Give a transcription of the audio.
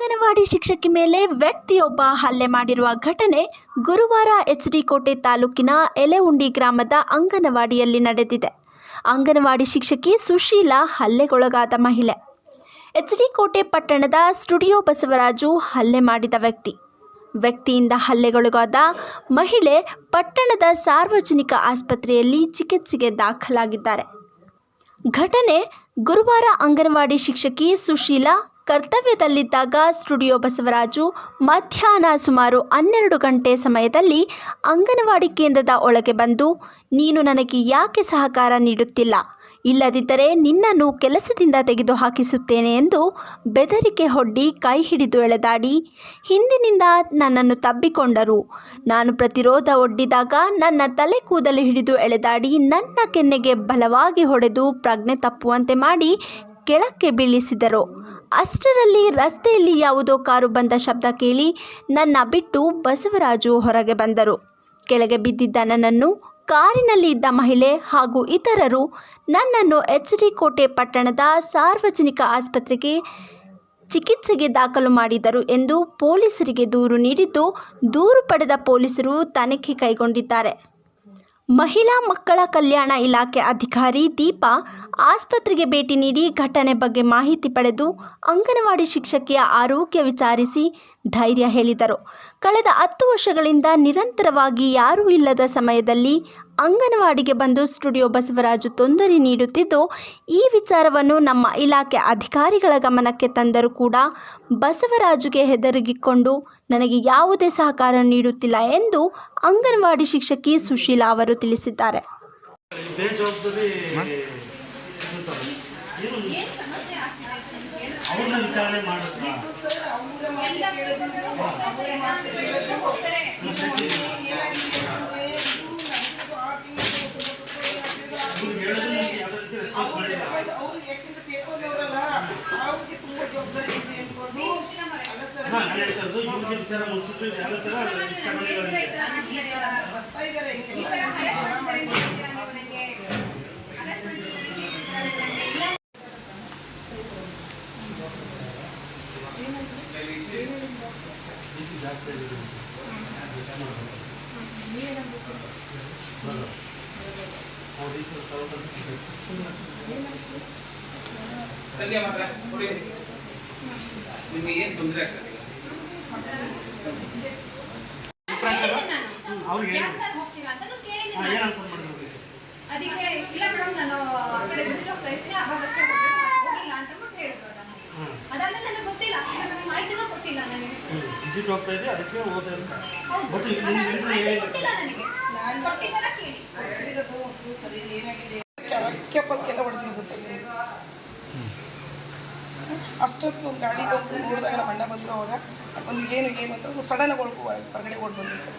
ಅಂಗನವಾಡಿ ಶಿಕ್ಷಕಿ ಮೇಲೆ ವ್ಯಕ್ತಿಯೊಬ್ಬ ಹಲ್ಲೆ ಮಾಡಿರುವ ಘಟನೆ ಗುರುವಾರ ಎಚ್.ಡಿ. ಕೋಟೆ ತಾಲೂಕಿನ ಎಲೆಉಂಡಿ ಗ್ರಾಮದ ಅಂಗನವಾಡಿಯಲ್ಲಿ ನಡೆದಿದೆ. ಅಂಗನವಾಡಿ ಶಿಕ್ಷಕಿ ಸುಶೀಲಾ ಹಲ್ಲೆಗೊಳಗಾದ ಮಹಿಳೆ. ಎಚ್.ಡಿ. ಕೋಟೆ ಪಟ್ಟಣದ ಸ್ಟುಡಿಯೋ ಬಸವರಾಜು ಹಲ್ಲೆ ಮಾಡಿದ ವ್ಯಕ್ತಿಯಿಂದ ಹಲ್ಲೆಗೊಳಗಾದ ಮಹಿಳೆ ಪಟ್ಟಣದ ಸಾರ್ವಜನಿಕ ಆಸ್ಪತ್ರೆಯಲ್ಲಿ ಚಿಕಿತ್ಸೆಗೆ ದಾಖಲಾಗಿದ್ದಾರೆ. ಘಟನೆ ಗುರುವಾರ ಅಂಗನವಾಡಿ ಶಿಕ್ಷಕಿ ಸುಶೀಲಾ ಕರ್ತವ್ಯದಲ್ಲಿದ್ದಾಗ ಸ್ಟುಡಿಯೋ ಬಸವರಾಜು ಮಧ್ಯಾಹ್ನ ಸುಮಾರು 12 ಗಂಟೆ ಸಮಯದಲ್ಲಿ ಅಂಗನವಾಡಿ ಕೇಂದ್ರದ ಒಳಗೆ ಬಂದು, ನೀನು ನನಗೆ ಯಾಕೆ ಸಹಕಾರ ನೀಡುತ್ತಿಲ್ಲ, ಇಲ್ಲದಿದ್ದರೆ ನಿನ್ನನ್ನು ಕೆಲಸದಿಂದ ತೆಗೆದುಹಾಕಿಸುತ್ತೇನೆ ಎಂದು ಬೆದರಿಕೆ ಒಡ್ಡಿ ಕೈ ಹಿಡಿದು ಎಳೆದಾಡಿ ಹಿಂದಿನಿಂದ ನನ್ನನ್ನು ತಬ್ಬಿಕೊಂಡರು. ನಾನು ಪ್ರತಿರೋಧ ಒಡ್ಡಿದಾಗ ನನ್ನ ತಲೆ ಕೂದಲು ಹಿಡಿದು ಎಳೆದಾಡಿ ನನ್ನ ಕೆನ್ನೆಗೆ ಬಲವಾಗಿ ಹೊಡೆದು ಪ್ರಜ್ಞೆ ತಪ್ಪುವಂತೆ ಮಾಡಿ ಕೆಳಕ್ಕೆ ಬೀಳಿಸಿದರು. ಅಷ್ಟರಲ್ಲಿ ರಸ್ತೆಯಲ್ಲಿ ಯಾವುದೋ ಕಾರು ಬಂದ ಶಬ್ದ ಕೇಳಿ ನನ್ನ ಬಿಟ್ಟು ಬಸವರಾಜು ಹೊರಗೆ ಬಂದರು. ಕೆಳಗೆ ಬಿದ್ದಿದ್ದ ನನ್ನನ್ನು ಕಾರಿನಲ್ಲಿ ಇದ್ದ ಮಹಿಳೆ ಹಾಗೂ ಇತರರು ನನ್ನನ್ನು ಎಚ್.ಡಿ. ಕೋಟೆ ಪಟ್ಟಣದ ಸಾರ್ವಜನಿಕ ಆಸ್ಪತ್ರೆಗೆ ಚಿಕಿತ್ಸೆಗೆ ದಾಖಲು ಮಾಡಿದರು ಎಂದು ಪೊಲೀಸರಿಗೆ ದೂರು ನೀಡಿದ್ದು, ದೂರು ಪಡೆದ ಪೊಲೀಸರು ತನಿಖೆ ಕೈಗೊಂಡಿದ್ದಾರೆ. ಮಹಿಳಾ ಮಕ್ಕಳ ಕಲ್ಯಾಣ ಇಲಾಖೆ ಅಧಿಕಾರಿ ದೀಪಾ ಆಸ್ಪತ್ರೆಗೆ ಭೇಟಿ ನೀಡಿ ಘಟನೆ ಬಗ್ಗೆ ಮಾಹಿತಿ ಪಡೆದು ಅಂಗನವಾಡಿ ಶಿಕ್ಷಕಿಯ ಆರೋಗ್ಯ ವಿಚಾರಿಸಿ ಧೈರ್ಯ ಹೇಳಿದರು. ಕಳೆದ 10 ವರ್ಷಗಳಿಂದ ನಿರಂತರವಾಗಿ ಯಾರೂ ಇಲ್ಲದ ಸಮಯದಲ್ಲಿ ಅಂಗನವಾಡಿಗೆ ಬಂದು ಸ್ಟುಡಿಯೋ ಬಸವರಾಜು ತೊಂದರೆ ನೀಡುತ್ತಿದ್ದು, ಈ ವಿಚಾರವನ್ನು ನಮ್ಮ ಇಲಾಖೆ ಅಧಿಕಾರಿಗಳ ಗಮನಕ್ಕೆ ತಂದರೂ ಕೂಡ ಬಸವರಾಜುಗೆ ಹೆದರಿಕೊಂಡು ನನಗೆ ಯಾವುದೇ ಸಹಕಾರ ನೀಡುತ್ತಿಲ್ಲ ಎಂದು ಅಂಗನವಾಡಿ ಶಿಕ್ಷಕಿ ಸುಶೀಲಾ ಅವರು ತಿಳಿಸಿದ್ದಾರೆ. ನಿಮಗೆ ಏನು ತೊಂದರೆ ಆಗ್ತದೆ? ಅದಕ್ಕೆ ಇಲ್ಲ ಮೇಡಮ್, ನಾನು ಆ ಕಡೆ ವಿಸಿಟ್ ಹೋಗ್ತಾ ಇರ್ತೀನಿ, ಅವಾಗ ಅಷ್ಟೇ ಹೋಗಿಲ್ಲ ಅಂತ ಹೇಳಿದ್ರು. ಅದಾದ್ಮೇಲೆ ನನಗೆ ಗೊತ್ತಿಲ್ಲ, ಮಾಹಿತಿನೂ ಕೊಟ್ಟಿಲ್ಲ ನನಗೆ. ವಿಸಿಟ್ ಹೋಗ್ತಾ ಇದ್ದೆ, ಅದಕ್ಕೆ ಹೋದೆ ಅಂತ ಕೊಟ್ಟಿಲ್ಲ ನನಗೆ. ನಾನು ಕೊಟ್ಟಿದ್ದೆಲ್ಲ ಕೇಳಿ ಸರಿ ಏನಾಗಿದೆ ಕೆಪ್ಪಲ್ಗೆಲ್ಲ ಹೊಡೆದಿರೋದು ಸರ್. ಅಷ್ಟೊತ್ತಿಗೆ ಒಂದು ಗಾಡಿ ಬಂದು ನೋಡಿದಾಗ ನಮ್ಮ ಅಣ್ಣ ಬಂದರು. ಅವಾಗ ಒಂದು ಏನು ಅಂತ ಸಡನ್ನಾಗಿ ಹೊರಗಡೆ ಓಡಿ ಬಂದಿದೆ ಸರ್.